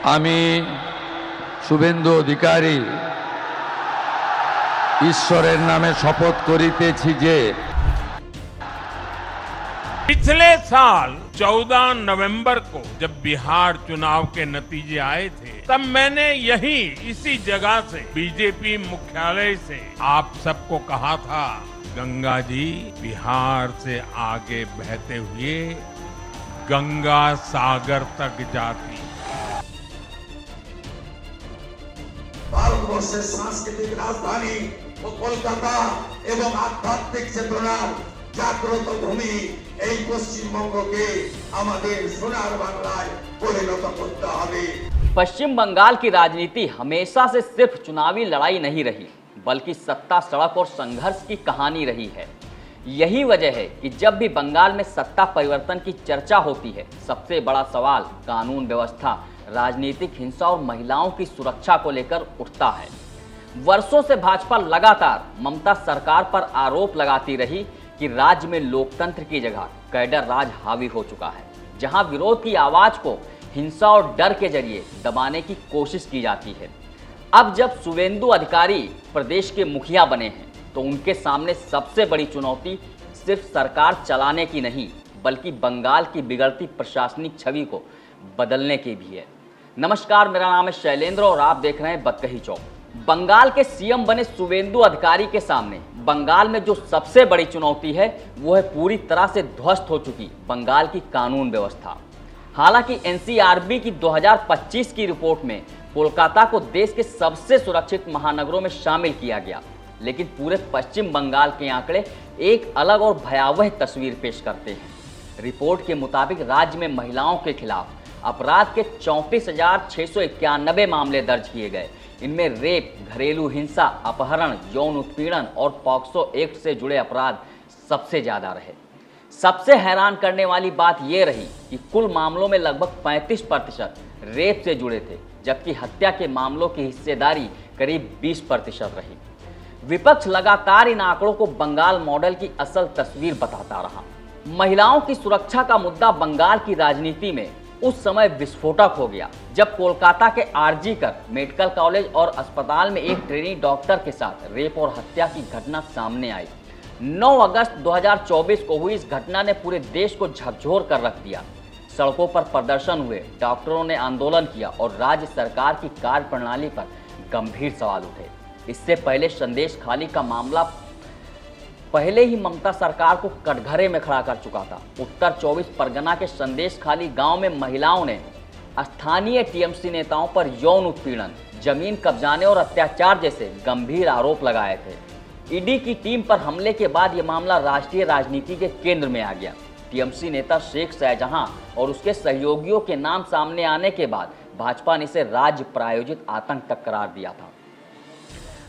আমি শুভেন্দু অধিকারী ঈশ্বরের নামে শপথ করিতেছি যে पिछले साल 14 नवंबर को जब बिहार चुनाव के नतीजे आए थे तब मैंने इसी जगह से बीजेपी मुख्यालय से आप सबको कहा था, गंगा जी बिहार से आगे बहते हुए गंगा सागर तक जाती। ভারতবর্ষের সাংস্কৃতিক রাজধানী ও কলকাতা এবং আধ্যাত্মিক চেতনার জাগ্রত ভূমি এই পশ্চিমবঙ্গকে আমাদের সোনার বাংলায় পরিণত করতে হবে। पश्चिम बंगाल की राजनीति हमेशा से सिर्फ चुनावी लड़ाई नहीं रही, बल्कि सत्ता, सड़क और संघर्ष की कहानी रही है। यही वजह है कि जब भी बंगाल में सत्ता परिवर्तन की चर्चा होती है, सबसे बड़ा सवाल कानून व्यवस्था, राजनीतिक हिंसा और महिलाओं की सुरक्षा को लेकर उठता है। वर्षों से भाजपा लगातार ममता सरकार पर आरोप लगाती रही कि राज्य में लोकतंत्र की जगह कैडर राज हावी हो चुका है, जहां विरोध की आवाज को हिंसा और डर के जरिए दबाने की कोशिश की जाती है। अब जब शुभेंदु अधिकारी प्रदेश के मुखिया बने हैं, तो उनके सामने सबसे बड़ी चुनौती सिर्फ सरकार चलाने की नहीं, बल्कि बंगाल की बिगड़ती प्रशासनिक छवि को बदलने की भी है। नमस्कार, मेरा नाम है शैलेंद्र और आप देख रहे हैं बतकही चौक। बंगाल के सीएम बने शुभेंदु अधिकारी के सामने बंगाल में जो सबसे बड़ी चुनौती है, वो है पूरी तरह से ध्वस्त हो चुकी बंगाल की कानून व्यवस्था। हालांकि एनसीआरबी की 2025 की रिपोर्ट में कोलकाता को देश के सबसे सुरक्षित महानगरों में शामिल किया गया, लेकिन पूरे पश्चिम बंगाल के आंकड़े एक अलग और भयावह तस्वीर पेश करते हैं। रिपोर्ट के मुताबिक राज्य में महिलाओं के खिलाफ अपराध के 34,691 मामले दर्ज किए गए। इनमें रेप, घरेलू हिंसा, अपहरण, यौन उत्पीड़न और पॉक्सो एक्ट से जुड़े अपराध सबसे ज़्यादा रहे। सबसे हैरान करने वाली बात यह रही कि कुल मामलों में लगभग 35% रेप से जुड़े थे, जबकि हत्या के मामलों की हिस्सेदारी करीब 20% रही। विपक्ष लगातार इन आंकड़ों को बंगाल मॉडल की असल तस्वीर बताता रहा। महिलाओं की सुरक्षा का मुद्दा बंगाल की राजनीति में उस समय विस्फोटक हो गया, जब कोलकाता के आरजी कर मेडिकल कॉलेज और अस्पताल में एक ट्रेनी डॉक्टर के साथ रेप और हत्या की घटना सामने आई। 9 अगस्त 2024 को हुई इस घटना ने पूरे देश को झकझोर कर रख दिया। सड़कों पर प्रदर्शन हुए, डॉक्टरों ने आंदोलन किया और राज्य सरकार की कार्यप्रणाली पर गंभीर सवाल उठे। इससे पहले संदेश खाली का मामला पहले ही ममता सरकार को कटघरे में खड़ा कर चुका था। उत्तर 24 परगना के संदेश खाली गांव में महिलाओं ने स्थानीय टीएमसी नेताओं पर यौन उत्पीड़न, जमीन कब्जाने और अत्याचार जैसे गंभीर आरोप लगाए थे। ईडी की टीम पर हमले के बाद यह मामला राष्ट्रीय राजनीति के केंद्र में आ गया। टीएमसी नेता शेख शाहजहां और उसके सहयोगियों के नाम सामने आने के बाद भाजपा ने इसे राज्य प्रायोजित आतंक तक करार दिया था।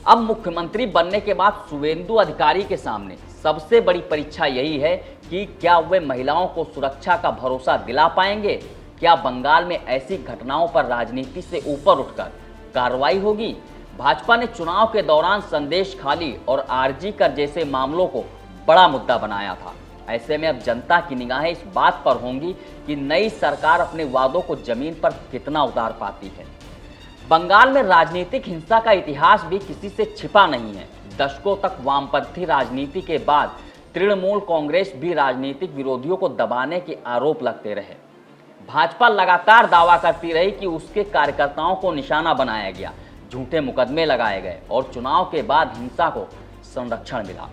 अब मुख्यमंत्री बनने के बाद शुभेंदु अधिकारी के सामने सबसे बड़ी परीक्षा यही है कि क्या वे महिलाओं को सुरक्षा का भरोसा दिला पाएंगे। क्या बंगाल में ऐसी घटनाओं पर राजनीति से ऊपर उठकर कार्रवाई होगी। भाजपा ने चुनाव के दौरान संदेश खाली और आरजी कर जैसे मामलों को बड़ा मुद्दा बनाया था। ऐसे में अब जनता की निगाहें इस बात पर होंगी कि नई सरकार अपने वादों को जमीन पर कितना उतार पाती है। बंगाल में राजनीतिक हिंसा का इतिहास भी किसी से छिपा नहीं है। दशकों तक वामपंथी राजनीति के बाद तृणमूल कांग्रेस भी राजनीतिक विरोधियों को दबाने के आरोप लगते रहे। भाजपा लगातार दावा करती रही कि उसके कार्यकर्ताओं को निशाना बनाया गया, झूठे मुकदमे लगाए गए और चुनाव के बाद हिंसा को संरक्षण मिला।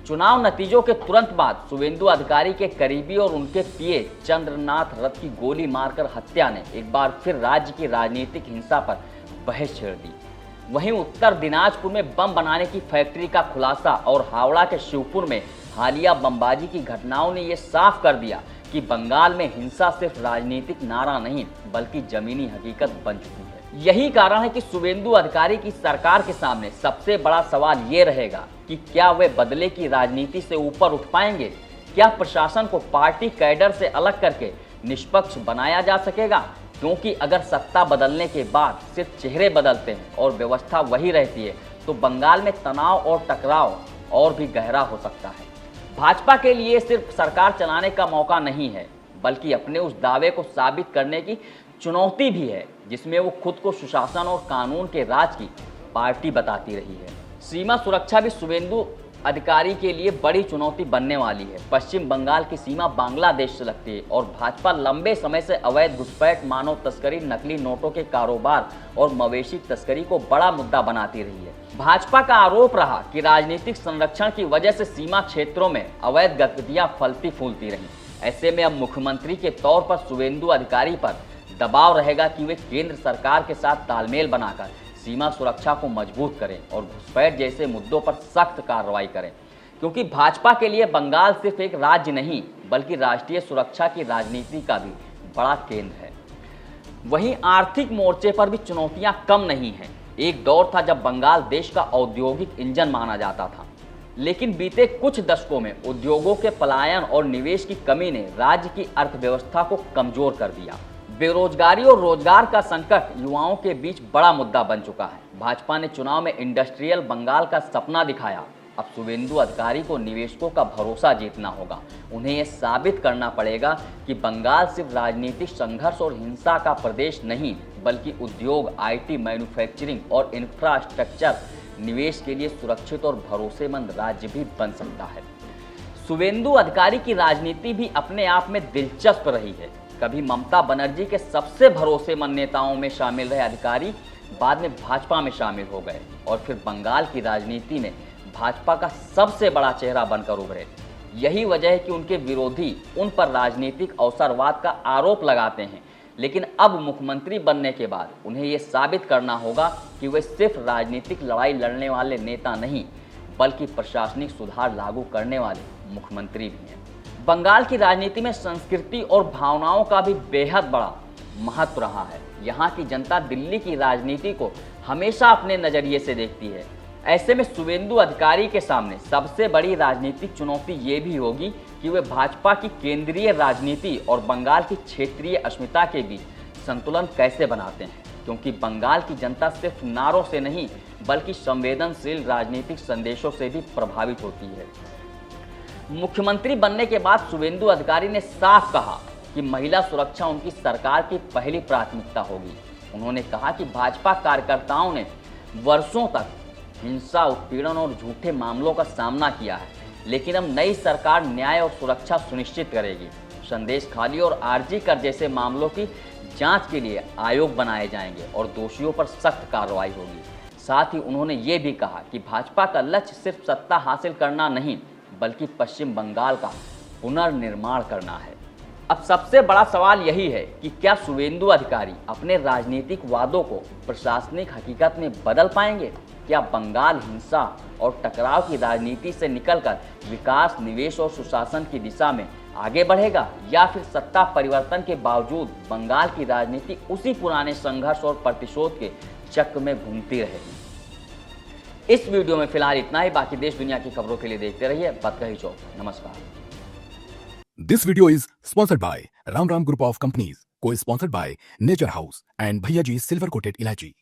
चुनाव नतीजों के तुरंत बाद शुभेंदु अधिकारी के करीबी और उनके पीए चंद्रनाथ रथ की गोली मारकर हत्या ने एक बार फिर राज्य की राजनीतिक हिंसा पर बहस छेड़ दी। वहीं उत्तर दिनाजपुर में बम बनाने की फैक्ट्री का खुलासा और हावड़ा के शिवपुर में हालिया बमबाजी की घटनाओं ने यह साफ कर दिया कि बंगाल में हिंसा सिर्फ राजनीतिक नारा नहीं, बल्कि जमीनी हकीकत बन चुकी है। यही कारण है कि शुभेंदु अधिकारी की सरकार के सामने सबसे बड़ा सवाल ये रहेगा कि क्या वे बदले की राजनीति से ऊपर उठ पाएंगे। क्या प्रशासन को पार्टी कैडर से अलग करके निष्पक्ष बनाया जा सकेगा, क्योंकि अगर सत्ता बदलने के बाद सिर्फ चेहरे बदलते हैं और व्यवस्था वही रहती है, तो बंगाल में तनाव और टकराव और भी गहरा हो सकता है। भाजपा के लिए सिर्फ सरकार चलाने का मौका नहीं है, बल्कि अपने उस दावे को साबित करने की चुनौती भी है जिसमें वो खुद को सुशासन और कानून के राज की पार्टी बताती रही है। सीमा सुरक्षा भी शुभेंदु अधिकारी के लिए बड़ी चुनौती बनने वाली है। पश्चिम बंगाल की सीमा बांग्लादेश से लगती है और भाजपा लंबे समय से अवैध घुसपैठ, मानव तस्करी, नकली नोटों के कारोबार और मवेशी तस्करी को बड़ा मुद्दा बनाती रही है। भाजपा का आरोप रहा कि राजनीतिक संरक्षण की वजह से सीमा क्षेत्रों में अवैध गतिविधियां फलती फूलती रहीं। ऐसे में अब मुख्यमंत्री के तौर पर शुभेंदु अधिकारी पर दबाव रहेगा कि वे केंद्र सरकार के साथ तालमेल बनाकर सीमा सुरक्षा को मजबूत करें और घुसपैठ जैसे मुद्दों पर सख्त कार्रवाई करें, क्योंकि भाजपा के लिए बंगाल सिर्फ एक राज्य नहीं बल्कि राष्ट्रीय सुरक्षा की राजनीति का भी बड़ा केंद्र है। वहीं आर्थिक मोर्चे पर भी चुनौतियां कम नहीं हैं। एक दौर था जब बंगाल देश का औद्योगिक इंजन माना जाता था, लेकिन बीते कुछ दशकों में उद्योगों के पलायन और निवेश की कमी ने राज्य की अर्थव्यवस्था को कमजोर कर दिया। बेरोजगारी और रोजगार का संकट युवाओं के बीच बड़ा मुद्दा बन चुका है। भाजपा ने चुनाव में इंडस्ट्रियल बंगाल का सपना दिखाया। अब शुभेंदु अधिकारी को निवेशकों का भरोसा जीतना होगा। उन्हें यह साबित करना पड़ेगा कि बंगाल सिर्फ राजनीतिक संघर्ष और हिंसा का प्रदेश नहीं बल्कि उद्योग, IT, मैन्युफैक्चरिंग और इंफ्रास्ट्रक्चर निवेश के लिए सुरक्षित और भरोसेमंद राज्य भी बन सकता है। शुभेंदु अधिकारी की राजनीति भी अपने आप में दिलचस्प रही है। कभी ममता बनर्जी के सबसे भरोसेमंद नेताओं में शामिल रहे अधिकारी बाद में भाजपा में शामिल हो गए और फिर बंगाल की राजनीति में भाजपा का सबसे बड़ा चेहरा बनकर उभरे। यही वजह है कि उनके विरोधी उन पर राजनीतिक अवसरवाद का आरोप लगाते हैं, लेकिन अब मुख्यमंत्री बनने के बाद उन्हें यह साबित करना होगा कि वे सिर्फ राजनीतिक लड़ाई लड़ने वाले नेता नहीं बल्कि प्रशासनिक सुधार लागू करने वाले मुख्यमंत्री भी हैं। बंगाल की राजनीति में संस्कृति और भावनाओं का भी बेहद बड़ा महत्व रहा है। यहाँ की जनता दिल्ली की राजनीति को हमेशा अपने नजरिए से देखती है। ऐसे में शुभेंदु अधिकारी के सामने सबसे बड़ी राजनीतिक चुनौती ये भी होगी कि वे भाजपा की केंद्रीय राजनीति और बंगाल की क्षेत्रीय अस्मिता के बीच संतुलन कैसे बनाते हैं, क्योंकि बंगाल की जनता सिर्फ नारों से नहीं बल्कि संवेदनशील राजनीतिक संदेशों से भी प्रभावित होती है। मुख्यमंत्री बनने के बाद शुभेंदु अधिकारी ने साफ कहा कि महिला सुरक्षा उनकी सरकार की पहली प्राथमिकता होगी। उन्होंने कहा कि भाजपा कार्यकर्ताओं ने वर्षों तक हिंसा, उत्पीड़न और झूठे मामलों का सामना किया है, लेकिन अब नई सरकार न्याय और सुरक्षा सुनिश्चित करेगी। संदेश खाली और आरजी कर जैसे मामलों की जांच के लिए आयोग बनाए जाएंगे और दोषियों पर सख्त कार्रवाई होगी। साथ ही उन्होंने ये भी कहा कि भाजपा का लक्ष्य सिर्फ सत्ता हासिल करना नहीं बल्कि पश्चिम बंगाल का पुनर्निर्माण करना है। अब सबसे बड़ा सवाल यही है कि क्या शुभेंदु अधिकारी अपने राजनीतिक वादों को प्रशासनिक हकीकत में बदल पाएंगे? क्या बंगाल हिंसा और टकराव की राजनीति से निकलकर विकास, निवेश और सुशासन की दिशा में आगे बढ़ेगा, या फिर सत्ता परिवर्तन के बावजूद बंगाल की राजनीति उसी पुराने संघर्ष और प्रतिशोध के चक्र में घूमती रहेगी? इस वीडियो में फिलहाल इतना ही। बाकी देश दुनिया की खबरों के लिए देखते रहिए बतकही चौक। नमस्कार। This video is sponsored by Ram Ram Group of Companies, co-sponsored by Nature House and Bhaiya Ji Silver Coated Ilachi.